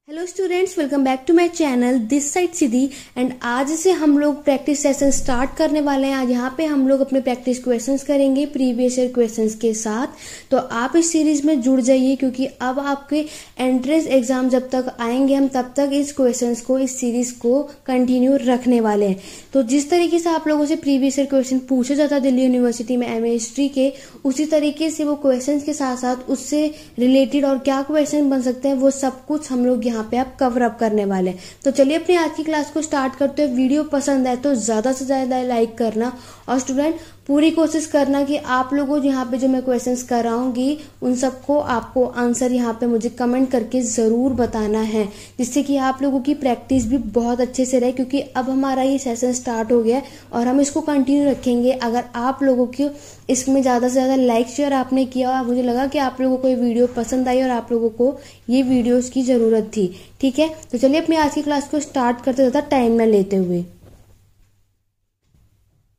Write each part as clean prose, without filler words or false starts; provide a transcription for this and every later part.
Hello students, welcome back to my channel this side Siddhi. And आज से हम लोग प्रैक्टिस सेशन स्टार्ट करने वाले हैं। आज यहाँ पे हम लोग अपने प्रैक्टिस क्वेश्चंस करेंगे प्रीवियस ईयर क्वेश्चंस के साथ। तो आप इस सीरीज में जुड़ जाइए, क्योंकि अब आपके एंट्रेंस एग्जाम जब तक आएंगे हम तब तक इस क्वेश्चंस को, इस सीरीज को कंटिन्यू रखने वाले हैं। तो जिस तरीके से आप लोगों से प्रीवियस ईयर क्वेश्चन पूछे जाता है दिल्ली यूनिवर्सिटी में MA हिस्ट्री के, उसी तरीके से वो क्वेश्चन के साथ साथ उससे रिलेटेड और क्या क्वेश्चन बन सकते हैं वो सब कुछ हम लोग यहाँ पे आप कवर अप करने वाले हैं। तो चलिए अपनी आज की क्लास को स्टार्ट करते हैं। वीडियो पसंद आए तो ज्यादा से ज्यादा लाइक करना, और स्टूडेंट पूरी कोशिश करना कि आप लोगों यहाँ पे जो मैं क्वेश्चंस कराऊंगी उन सबको आपको आंसर यहाँ पे मुझे कमेंट करके जरूर बताना है, जिससे कि आप लोगों की प्रैक्टिस भी बहुत अच्छे से रहे। क्योंकि अब हमारा ये सेशन स्टार्ट हो गया है और हम इसको कंटिन्यू रखेंगे। अगर आप लोगों की इसमें ज्यादा से ज्यादा लाइक शेयर आपने किया और मुझे लगा कि आप लोगों को ये वीडियो पसंद आई और आप लोगों को ये वीडियोस की जरूरत थी, ठीक है। तो चलिए अपनी आज की क्लास को स्टार्ट करते ज्यादा टाइम न लेते हुए।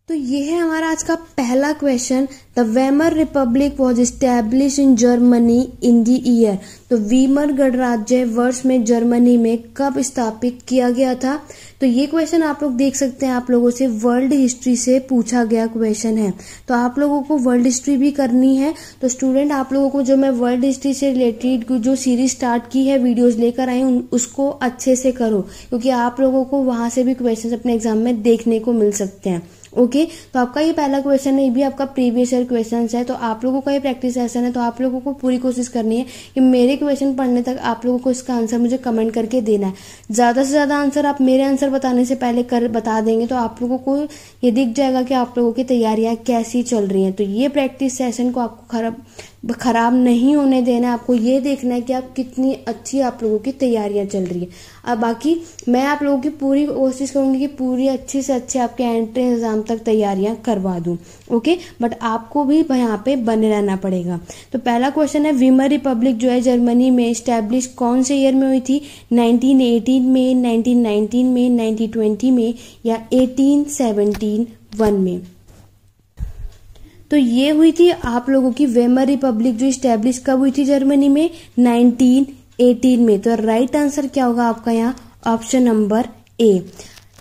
तो ये है हमारा आज का पहला question. The Weimar Republic was establish in Germany in the year. तो वीमर गणराज्य वर्ष में जर्मनी में कब स्थापित किया गया था। तो ये क्वेश्चन आप लोग देख सकते हैं, आप लोगों से वर्ल्ड हिस्ट्री से पूछा गया क्वेश्चन है। तो आप लोगों को वर्ल्ड हिस्ट्री भी करनी है। तो स्टूडेंट आप लोगों को जो मैं वर्ल्ड हिस्ट्री से रिलेटेड जो सीरीज स्टार्ट की है, वीडियोस लेकर आई हूं, उसको अच्छे से करो, क्योंकि आप लोगों को वहां से भी क्वेश्चन अपने एग्जाम में देखने को मिल सकते हैं। ओके तो आपका ये पहला क्वेश्चन है, ये भी आपका प्रीवियस ईयर क्वेश्चन है। तो आप लोगों का ये प्रैक्टिस सेशन है, तो आप लोगों को पूरी कोशिश करनी है कि मेरे क्वेश्चन पढ़ने तक आप लोगों को इसका आंसर मुझे कमेंट करके देना है। ज्यादा से ज्यादा आंसर आप मेरे आंसर बताने से पहले बता देंगे तो आप लोगों को ये दिख जाएगा कि आप लोगों की तैयारियां कैसी चल रही हैं। तो ये प्रैक्टिस सेशन को आपको खराब नहीं होने देना है। आपको ये देखना है कि आप कितनी अच्छी आप लोगों की तैयारियां चल रही है। अब बाकी मैं आप लोगों की पूरी कोशिश करूंगी कि पूरी अच्छे से अच्छे आपके एंट्रेंस एग्जाम तक तैयारियां करवा दूं। ओके, बट आपको भी यहाँ पे बने रहना पड़ेगा। तो पहला क्वेश्चन है, वीमर रिपब्लिक जो है जर्मनी में स्टैब्लिश कौन से ईयर में हुई थी। 1918 में, 1919 में, 1920 में या 1871 में। तो ये हुई थी आप लोगों की वेमर रिपब्लिक जो स्टैब्लिश कब हुई थी जर्मनी में, 1918 में। तो राइट आंसर क्या होगा आपका यहाँ, ऑप्शन नंबर ए।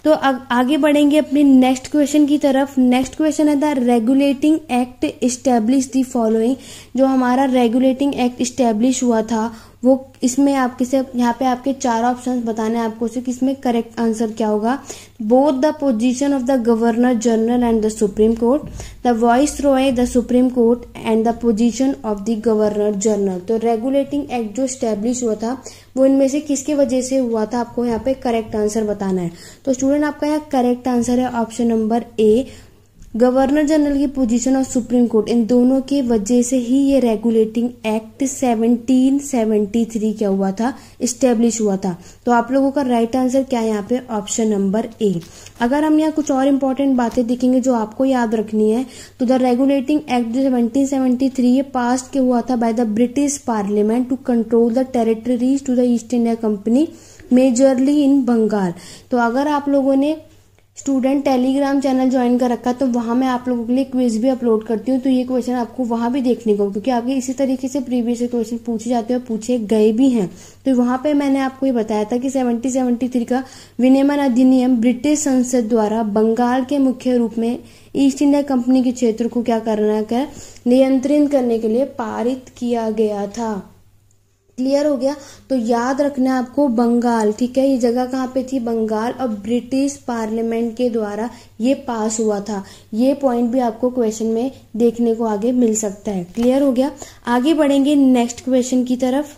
तो आगे बढ़ेंगे अपने नेक्स्ट क्वेश्चन की तरफ। नेक्स्ट क्वेश्चन है, the regulating act establish the following. जो हमारा रेगुलेटिंग एक्ट इस्टेब्लिश हुआ था वो इसमें आपके से यहाँ पे आपके चार ऑप्शंस बताने हैं आपको से, किसमें करेक्ट आंसर क्या होगा। Both the position of the governor general and the supreme court, the voice Roy the supreme court and the position of the governor general. तो रेगुलेटिंग एक्ट जो स्टैब्लिश हुआ था वो इनमें से किसकी वजह से हुआ था, आपको यहाँ पे करेक्ट आंसर बताना है। तो स्टूडेंट आपका यहाँ करेक्ट आंसर है option number A, governor general की पोजीशन और सुप्रीम कोर्ट, इन दोनों की वजह से ही ये रेगुलेटिंग एक्ट 1773 क्या हुआ था, इस्टेब्लिश हुआ था। तो आप लोगों का राइट आंसर क्या है यहाँ पे, ऑप्शन नंबर ए। अगर हम यहाँ कुछ और इम्पोर्टेंट बातें देखेंगे जो आपको याद रखनी है, तो द रेगुलेटिंग एक्ट जो 1773 ये पास के हुआ था by the British parliament to control the territories to the East India company majorly in Bengal. तो अगर आप लोगों ने स्टूडेंट टेलीग्राम चैनल ज्वाइन कर रखा है तो वहां मैं आप लोगों के लिए क्विज भी अपलोड करती हूँ। तो ये क्वेश्चन आपको वहां भी देखने को, क्योंकि आपके इसी तरीके से प्रीवियस क्वेश्चन पूछे जाते हैं और पूछे गए भी हैं। तो वहां पे मैंने आपको ये बताया था कि 1773 का विनियमन अधिनियम ब्रिटिश संसद द्वारा बंगाल के मुख्य रूप में ईस्ट इंडिया कंपनी के क्षेत्र को क्या करना है, नियंत्रित करने के लिए पारित किया गया था। क्लियर हो गया। तो याद रखना है आपको बंगाल, ठीक है। ये जगह कहाँ पे थी, बंगाल, और ब्रिटिश पार्लियामेंट के द्वारा ये पास हुआ था। ये पॉइंट भी आपको क्वेश्चन में देखने को आगे मिल सकता है। क्लियर हो गया। आगे बढ़ेंगे नेक्स्ट क्वेश्चन की तरफ।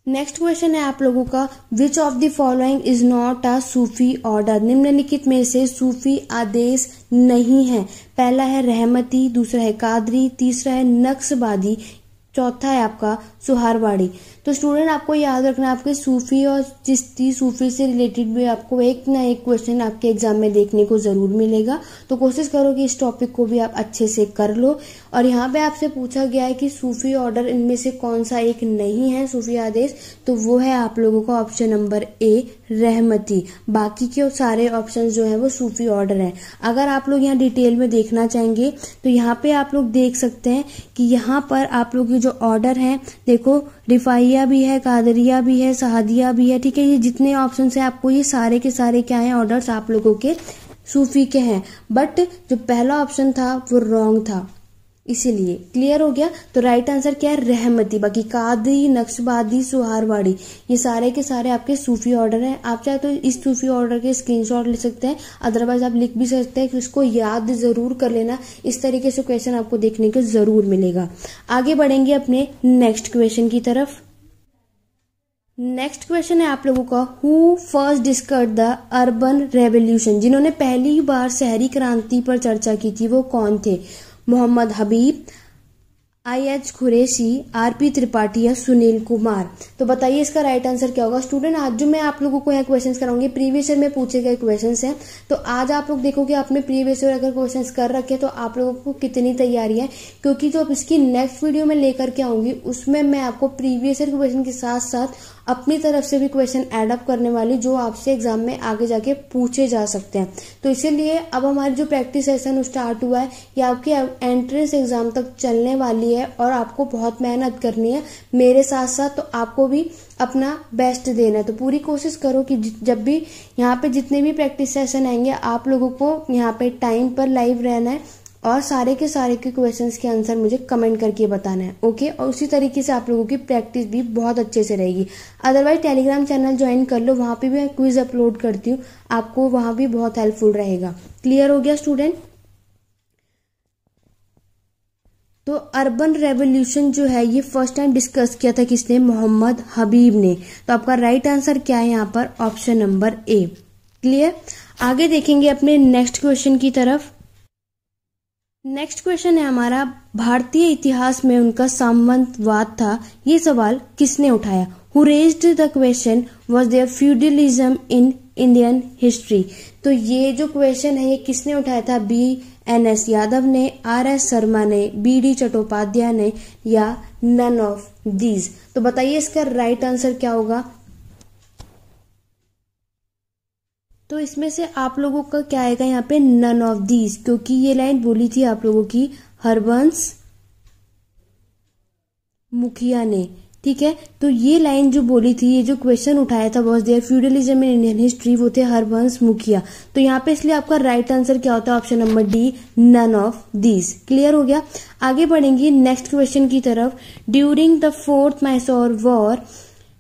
नेक्स्ट क्वेश्चन है आप लोगों का, which of the following is not a Sufi order. निम्नलिखित में से सूफी आदेश नहीं है। पहला है रहमती, दूसरा है कादरी, तीसरा है नक्शबादी, चौथा है आपका सुहारवाड़ी। तो स्टूडेंट आपको याद रखना, आपके सूफी और चिश्ती, सूफी से रिलेटेड भी आपको एक ना एक क्वेश्चन आपके एग्जाम में देखने को जरूर मिलेगा। तो कोशिश करो कि इस टॉपिक को भी आप अच्छे से कर लो। और यहाँ पे आपसे पूछा गया है कि सूफी ऑर्डर इनमें से कौन सा एक नहीं है सूफी आदेश, तो वो है आप लोगों का ऑप्शन नंबर ए, रहमती। बाकी के सारे ऑप्शन जो है वो सूफी ऑर्डर है। अगर आप लोग यहाँ डिटेल में देखना चाहेंगे तो यहाँ पे आप लोग देख सकते हैं कि यहाँ पर आप लोग जो ऑर्डर है, देखो रिफाइया भी है, कादरिया भी है, सहादिया भी है। ठीक है, ये जितने ऑप्शन है आपको ये सारे के सारे क्या हैं, ऑर्डर्स आप लोगों के सूफी के हैं। बट जो पहला ऑप्शन था वो रॉन्ग था, इसीलिए। क्लियर हो गया। तो राइट आंसर क्या है, रहमती। बाकी कादरी, नक्शबादी, सुहारवाड़ी ये सारे के सारे आपके सूफी ऑर्डर हैं। आप चाहे तो इस सूफी ऑर्डर के स्क्रीनशॉट ले सकते हैं, अदरवाइज आप लिख भी सकते हैं कि उसको याद जरूर कर लेना। इस तरीके से क्वेश्चन आपको देखने को जरूर मिलेगा। आगे बढ़ेंगे अपने नेक्स्ट क्वेश्चन की तरफ। नेक्स्ट क्वेश्चन है आप लोगों का, who first discussed the urban revolution. जिन्होंने पहली बार शहरी क्रांति पर चर्चा की थी वो कौन थे? मोहम्मद हबीब, IH कुरैशी, RP त्रिपाठी या सुनील कुमार। तो बताइए इसका राइट आंसर क्या होगा। स्टूडेंट आज जो मैं आप लोगों को यहाँ क्वेश्चंस कराऊंगी प्रीवियस ईयर में पूछे गए क्वेश्चंस हैं, तो आज आप लोग देखो कि आपने प्रीवियस ईयर अगर क्वेश्चंस कर रखे तो आप लोगों को कितनी तैयारी है, क्योंकि जो इसकी नेक्स्ट वीडियो में लेकर के आऊंगी उसमें मैं आपको प्रीवियस ईयर क्वेश्चन के साथ साथ अपनी तरफ से भी क्वेश्चन एड अप करने वाली जो आपसे एग्जाम में आगे जाके पूछे जा सकते हैं। तो इसीलिए अब हमारी जो प्रैक्टिस सेशन स्टार्ट हुआ है ये आपके एंट्रेंस एग्जाम तक चलने वाली है और आपको बहुत मेहनत करनी है मेरे साथ साथ। तो आपको भी अपना बेस्ट देना है, तो पूरी कोशिश करो कि जब भी यहाँ पे जितने भी प्रैक्टिस सेशन आएंगे आप लोगों को यहाँ पे टाइम पर लाइव रहना है और सारे के क्वेश्चंस के आंसर मुझे कमेंट करके बताना है। ओके, और उसी तरीके से आप लोगों की प्रैक्टिस भी बहुत अच्छे से रहेगी। अदरवाइज टेलीग्राम चैनल ज्वाइन कर लो, वहां पे भी मैं क्विज अपलोड करती हूँ, आपको वहां भी बहुत हेल्पफुल रहेगा। क्लियर हो गया स्टूडेंट। तो अर्बन रेवोल्यूशन जो है ये फर्स्ट टाइम डिस्कस किया था किसने? मोहम्मद हबीब ने। तो आपका राइट आंसर क्या है यहाँ पर? Option number A. क्लियर। आगे देखेंगे अपने नेक्स्ट क्वेश्चन की तरफ। नेक्स्ट क्वेश्चन है हमारा, भारतीय इतिहास में उनका सामंतवाद था, ये सवाल किसने उठाया? Who raised the question, was there feudalism in Indian history. तो ये जो क्वेश्चन है ये किसने उठाया था? BNS यादव ने, RS शर्मा ने, BD चट्टोपाध्याय ने या नन ऑफ दीज। तो बताइए इसका राइट आंसर क्या होगा। तो इसमें से आप लोगों का क्या आएगा यहाँ पे? नन ऑफ दीज, क्योंकि ये लाइन बोली थी आप लोगों की हरबंस मुखिया ने। ठीक है, तो ये लाइन जो बोली थी, ये जो क्वेश्चन उठाया था was there feudalism in Indian history, वो थे हरबंस मुखिया। तो यहाँ पे इसलिए आपका राइट आंसर क्या होता है? Option number D, none of these. Clear हो गया। आगे बढ़ेंगे नेक्स्ट क्वेश्चन की तरफ। During the 4th Mysore war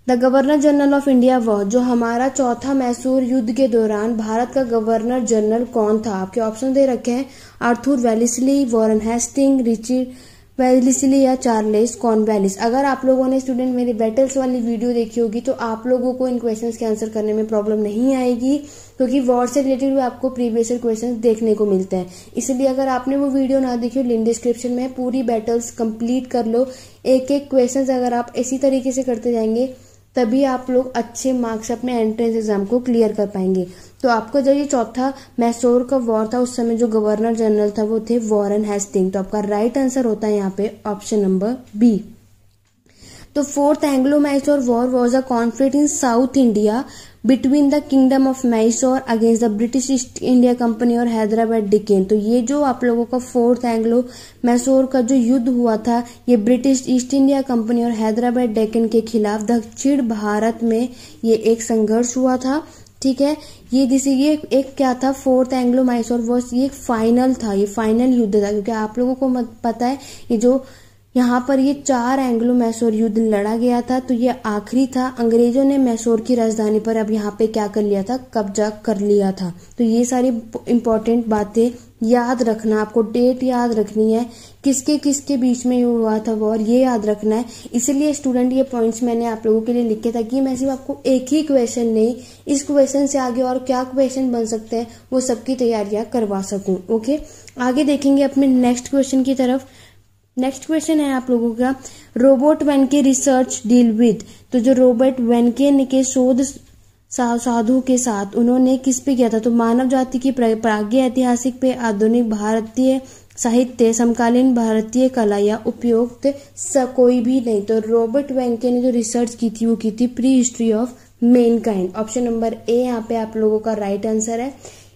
the governor general of India was, जो हमारा चौथा मैसूर युद्ध के दौरान भारत का गवर्नर जनरल कौन था? आपके ऑप्शन दे रखे हैं, Arthur Wellesley, Warren Hasting, Richard Wellesley या चार्ल्स कॉर्नवालिस। अगर आप लोगों ने स्टूडेंट मेरी बैटल्स वाली वीडियो देखी होगी तो आप लोगों को इन क्वेश्चंस के आंसर करने में प्रॉब्लम नहीं आएगी, क्योंकि वॉर से रिलेटेड भी आपको प्रीवियस क्वेश्चंस देखने को मिलते हैं। इसलिए अगर आपने वो वीडियो ना देखी हो, लिंक डिस्क्रिप्शन में पूरी बैटल्स कंप्लीट कर लो। एक एक क्वेश्चन अगर आप इसी तरीके से करते जाएंगे तभी आप लोग अच्छे मार्क्स अपने एंट्रेंस एग्जाम को क्लियर कर पाएंगे। तो आपका जो ये चौथा मैसूर का वॉर था उस समय जो गवर्नर जनरल था वो थे वॉरेन हेस्टिंग। तो आपका राइट आंसर होता है यहाँ पे ऑप्शन नंबर बी। तो 4th Anglo Mysore war was a conflict in South India between the kingdom of Mysore against the British East India company और हैदराबाद डेक्कन। तो ये जो आप लोगों का 4th एंग्लो मैसूर का जो युद्ध हुआ था ये ब्रिटिश ईस्ट इंडिया कंपनी और हैदराबाद डेक्कन के खिलाफ दक्षिण भारत में ये एक संघर्ष हुआ था। ठीक है, ये एक क्या था? 4th एंग्लो मैसूर वॉर, ये एक फाइनल था, ये फाइनल युद्ध था, क्योंकि आप लोगों को पता है ये जो यहाँ पर ये 4 एंग्लो मैसूर युद्ध लड़ा गया था, तो ये आखिरी था। अंग्रेजों ने मैसूर की राजधानी पर अब यहाँ पे क्या कर लिया था? कब्जा कर लिया था। तो ये सारी इंपॉर्टेंट बातें याद रखना, आपको डेट याद रखनी है, किसके किसके बीच में हुआ था वॉर, ये याद रखना है। इसीलिए स्टूडेंट ये पॉइंट्स मैंने आप लोगों के लिए लिखे था कि मैं सिर्फ आपको एक ही क्वेश्चन नहीं, इस क्वेश्चन से आगे और क्या क्वेश्चन बन सकते हैं वो सबकी तैयारियां करवा सकूं। ओके, आगे देखेंगे अपने नेक्स्ट क्वेश्चन की तरफ। नेक्स्ट क्वेश्चन है आप लोगों का, रोबोट वेनके रिसर्च डील विद। तो जो रॉबर्ट वेनके के शोध साधु के साथ उन्होंने किस पे किया था? तो मानव जाति की प्राज्ञ ऐतिहासिक पे, आधुनिक भारतीय साहित्य, समकालीन भारतीय कला या उपयुक्त कोई भी नहीं। तो रॉबर्ट वेनके ने जो रिसर्च की थी वो की थी pre history of Mankind. Option number A यहाँ पे आप लोगों का राइट आंसर है।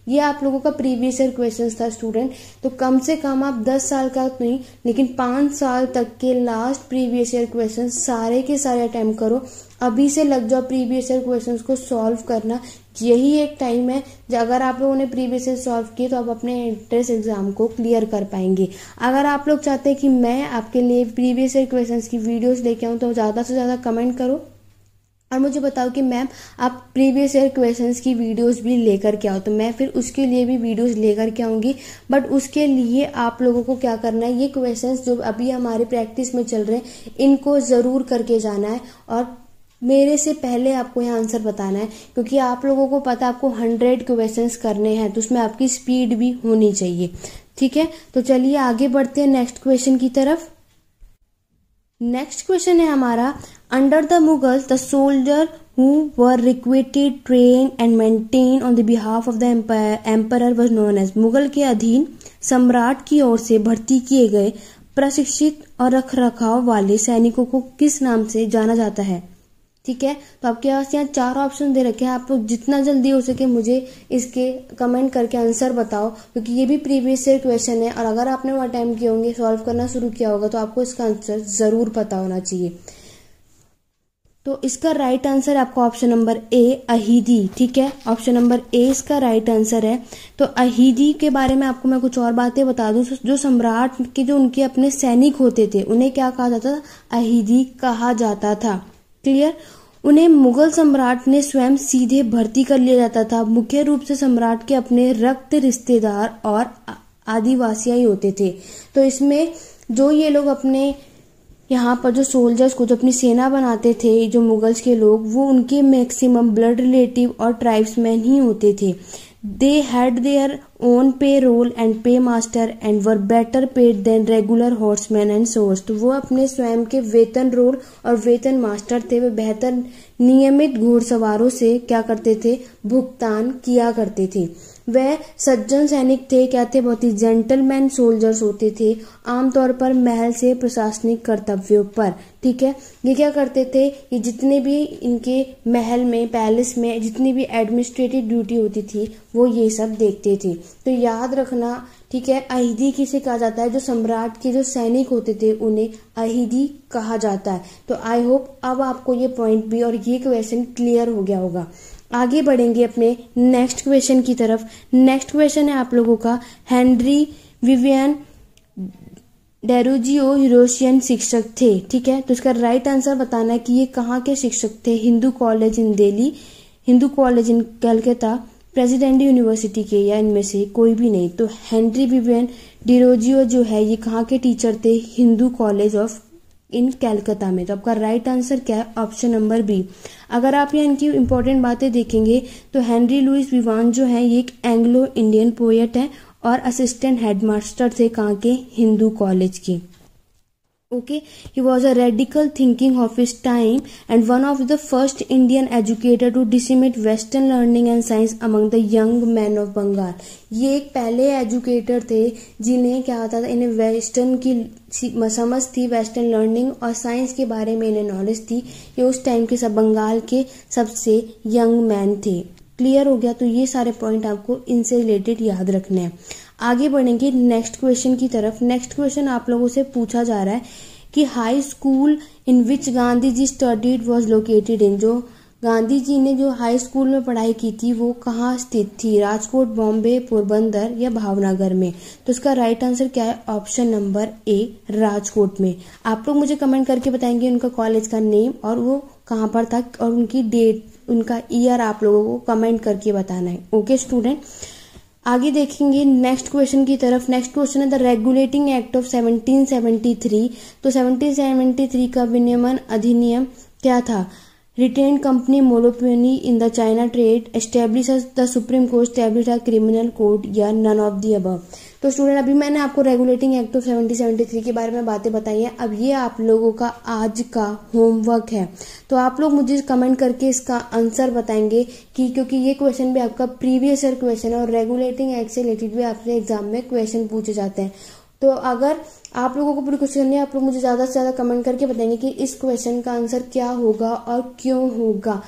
ये आप लोगों का प्रीवियस ईयर क्वेश्चन था स्टूडेंट। तो कम से कम आप 10 साल का नहीं लेकिन 5 साल तक के लास्ट प्रीवियस ईयर क्वेश्चन सारे के सारे अटेम्प्ट करो। अभी से लग जाओ प्रीवियस ईयर क्वेश्चंस को सॉल्व करना। यही एक टाइम है अगर आप लोगों ने प्रीवियस ईयर सॉल्व किए तो आप अपने एंट्रेंस एग्जाम को क्लियर कर पाएंगे। अगर आप लोग चाहते हैं कि मैं आपके लिए प्रीवियस ईयर क्वेश्चंस की वीडियोस लेके आऊँ तो ज़्यादा से ज़्यादा कमेंट करो और मुझे बताओ कि मैम आप प्रीवियस ईयर क्वेश्चंस की वीडियोस भी लेकर के आओ, तो मैं फिर उसके लिए भी वीडियोस लेकर के आऊँगी। बट उसके लिए आप लोगों को क्या करना है, ये क्वेश्चंस जो अभी हमारे प्रैक्टिस में चल रहे हैं इनको ज़रूर करके जाना है और मेरे से पहले आपको यहाँ आंसर बताना है, क्योंकि आप लोगों को पता है आपको 100 क्वेश्चंस करने हैं तो उसमें आपकी स्पीड भी होनी चाहिए। ठीक है, तो चलिए आगे बढ़ते हैं नेक्स्ट क्वेश्चन की तरफ। नेक्स्ट क्वेश्चन है हमारा, under the Mughals the soldier who were recruited, train and maintain on the behalf of the emperor was known as. Mughal के अधीन सम्राट की ओर से भर्ती किए गए प्रशिक्षित और रखरखाव वाले सैनिकों को किस नाम से जाना जाता है। ठीक है, तो आपके पास यहाँ 4 ऑप्शन दे रखे हैं। आप लोग जितना जल्दी हो सके मुझे इसके कमेंट करके आंसर बताओ, क्योंकि ये भी प्रीवियस ईयर क्वेश्चन है और अगर आपने वो अटेम्प्ट किए होंगे, सॉल्व करना शुरू किया होगा तो आपको इसका आंसर जरूर पता होना चाहिए। तो इसका राइट आंसर आपका ऑप्शन नंबर ए अहीदी। ठीक है, ऑप्शन नंबर ए इसका राइट आंसर है। तो अहीदी के बारे में आपको मैं कुछ और बातें बता दूं। जो सम्राट के जो उनके अपने सैनिक होते थे उन्हें क्या कहा जाता था, अहीदी कहा जाता था। क्लियर, उन्हें मुगल सम्राट ने स्वयं सीधे भर्ती कर लिया जाता था। मुख्य रूप से सम्राट के अपने रक्त रिश्तेदार और आदिवासी ही होते थे। तो इसमें जो ये लोग अपने यहाँ पर जो सोल्जर्स को जो अपनी सेना बनाते थे, जो मुगल्स के लोग, वो उनके मैक्सिमम ब्लड रिलेटिव और ट्राइब्समैन ही होते थे। They had their own pay roll and pay master and were better paid than regular horseman and sowars. तो वो अपने स्वयं के वेतन रोल और वेतन मास्टर थे, वे बेहतर नियमित घुड़सवारों से क्या करते थे, भुगतान किया करते थे। वह सज्जन सैनिक थे, क्या थे, बहुत ही जेंटलमैन सोल्जर्स होते थे, आमतौर पर महल से प्रशासनिक कर्तव्यों पर। ठीक है, ये क्या करते थे, ये जितने भी इनके महल में, पैलेस में जितनी भी एडमिनिस्ट्रेटिव ड्यूटी होती थी वो ये सब देखते थे। तो याद रखना, ठीक है, अहीदी किसे कहा जाता है, जो सम्राट के जो सैनिक होते थे उन्हें अहीदी कहा जाता है। तो आई होप अब आपको ये पॉइंट भी और ये क्वेश्चन क्लियर हो गया होगा। आगे बढ़ेंगे अपने नेक्स्ट क्वेश्चन की तरफ। नेक्स्ट क्वेश्चन है आप लोगों का, हेनरी विवियन डेरोजियो यूरोशियन शिक्षक थे। ठीक है, तो इसका राइट आंसर बताना है कि ये कहाँ के शिक्षक थे। Hindu college in Delhi, Hindu college in Calcutta, president university के, या इनमें से कोई भी नहीं। तो हेनरी विवियन डेरोजियो जो है ये कहाँ के टीचर थे, हिंदू कॉलेज ऑफ इन कलकत्ता में। तो आपका राइट आंसर क्या है, ऑप्शन नंबर बी। अगर आप यहाँ इनकी इंपॉर्टेंट बातें देखेंगे तो हेनरी लुइस विवान जो है ये एक एंग्लो इंडियन पोएट है और असिस्टेंट हेडमास्टर थे कहाँ के, हिंदू कॉलेज की। Okay, he was a radical thinking of his time and one of the first Indian educator to disseminate Western learning and science among the young men of Bengal. ये एक पहले educator थे जिन्हें क्या होता था, इन्हें वेस्टर्न की समझ थी, वेस्टर्न लर्निंग और साइंस के बारे में इन्हें नॉलेज थी। ये उस टाइम के सब बंगाल के सबसे यंग मैन थे। क्लियर हो गया, तो ये सारे पॉइंट आपको इनसे रिलेटेड याद रखने हैं। आगे बढ़ेंगे नेक्स्ट क्वेश्चन की तरफ। नेक्स्ट क्वेश्चन आप लोगों से पूछा जा रहा है कि high school in which Gandhi ji studied was located in. जो गांधी जी ने जो हाई स्कूल में पढ़ाई की थी वो कहाँ स्थित थी, राजकोट, बॉम्बे, पोरबंदर या भावनगर में। तो इसका राइट आंसर क्या है, ऑप्शन नंबर ए राजकोट में। आप लोग मुझे कमेंट करके बताएंगे उनका कॉलेज का नेम और वो कहाँ पर था और उनकी डेट, उनका ईयर आप लोगों को कमेंट करके बताना है। ओके स्टूडेंट, आगे देखेंगे नेक्स्ट क्वेश्चन की तरफ। नेक्स्ट क्वेश्चन है द रेगुलेटिंग एक्ट ऑफ 1773। तो 1773 का विनियमन अधिनियम क्या था, retain company monopoly in the China trade, establish the supreme court, establish the criminal code, या नन ऑफ दी अबव। तो स्टूडेंट अभी मैंने आपको रेगुलेटिंग एक्ट ऑफ 1773 के बारे में बातें बताई हैं। अब ये आप लोगों का आज का होमवर्क है, तो आप लोग मुझे कमेंट करके इसका आंसर बताएंगे कि, क्योंकि ये क्वेश्चन भी आपका प्रीवियस ईयर क्वेश्चन है और रेगुलेटिंग एक्ट से रिलेटेड भी आपसे एग्जाम में क्वेश्चन पूछे जाते हैं। तो अगर आप लोगों को पूरी कोशिश करनी है, आप लोग मुझे ज्यादा से ज्यादा कमेंट करके बताएंगे कि इस क्वेश्चन का आंसर क्या होगा और क्यों होगा।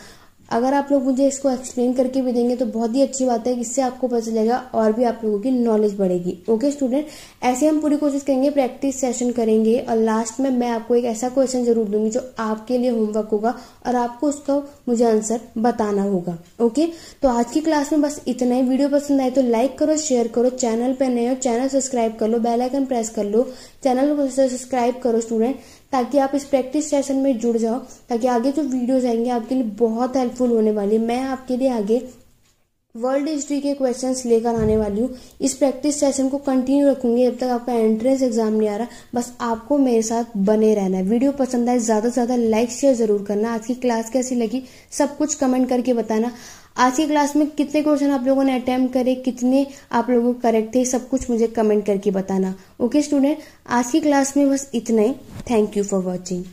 अगर आप लोग मुझे इसको एक्सप्लेन करके भी देंगे तो बहुत ही अच्छी बात है, इससे आपको पता चलेगा और भी आप लोगों की नॉलेज बढ़ेगी। ओके स्टूडेंट, ऐसे हम पूरी कोशिश करेंगे, प्रैक्टिस सेशन करेंगे और लास्ट में मैं आपको एक ऐसा क्वेश्चन जरूर दूंगी जो आपके लिए होमवर्क होगा और आपको उसका मुझे आंसर बताना होगा। ओके, तो आज की क्लास में बस इतना ही। वीडियो पसंद आए तो लाइक करो, शेयर करो, चैनल पर नए हो चैनल सब्सक्राइब कर लो, बेल आइकन प्रेस कर लो, चैनल को सब्सक्राइब करो स्टूडेंट, ताकि आप इस प्रैक्टिस सेशन में जुड़ जाओ, ताकि आगे जो वीडियोस आएंगे आपके लिए बहुत हेल्पफुल होने वाली है। मैं आपके लिए आगे वर्ल्ड हिस्ट्री के क्वेश्चंस लेकर आने वाली हूँ। इस प्रैक्टिस सेशन को कंटिन्यू रखूंगी जब तक आपका एंट्रेंस एग्जाम नहीं आ रहा। बस आपको मेरे साथ बने रहना है। वीडियो पसंद आए ज्यादा से ज्यादा लाइक शेयर जरूर करना। आज की क्लास कैसी लगी सब कुछ कमेंट करके बताना। आज की क्लास में कितने क्वेश्चन आप लोगों ने अटेम्प्ट करे, कितने आप लोगों को करेक्ट थे, सब कुछ मुझे कमेंट करके बताना। ओके स्टूडेंट, आज की क्लास में बस इतना ही। Thank you for watching.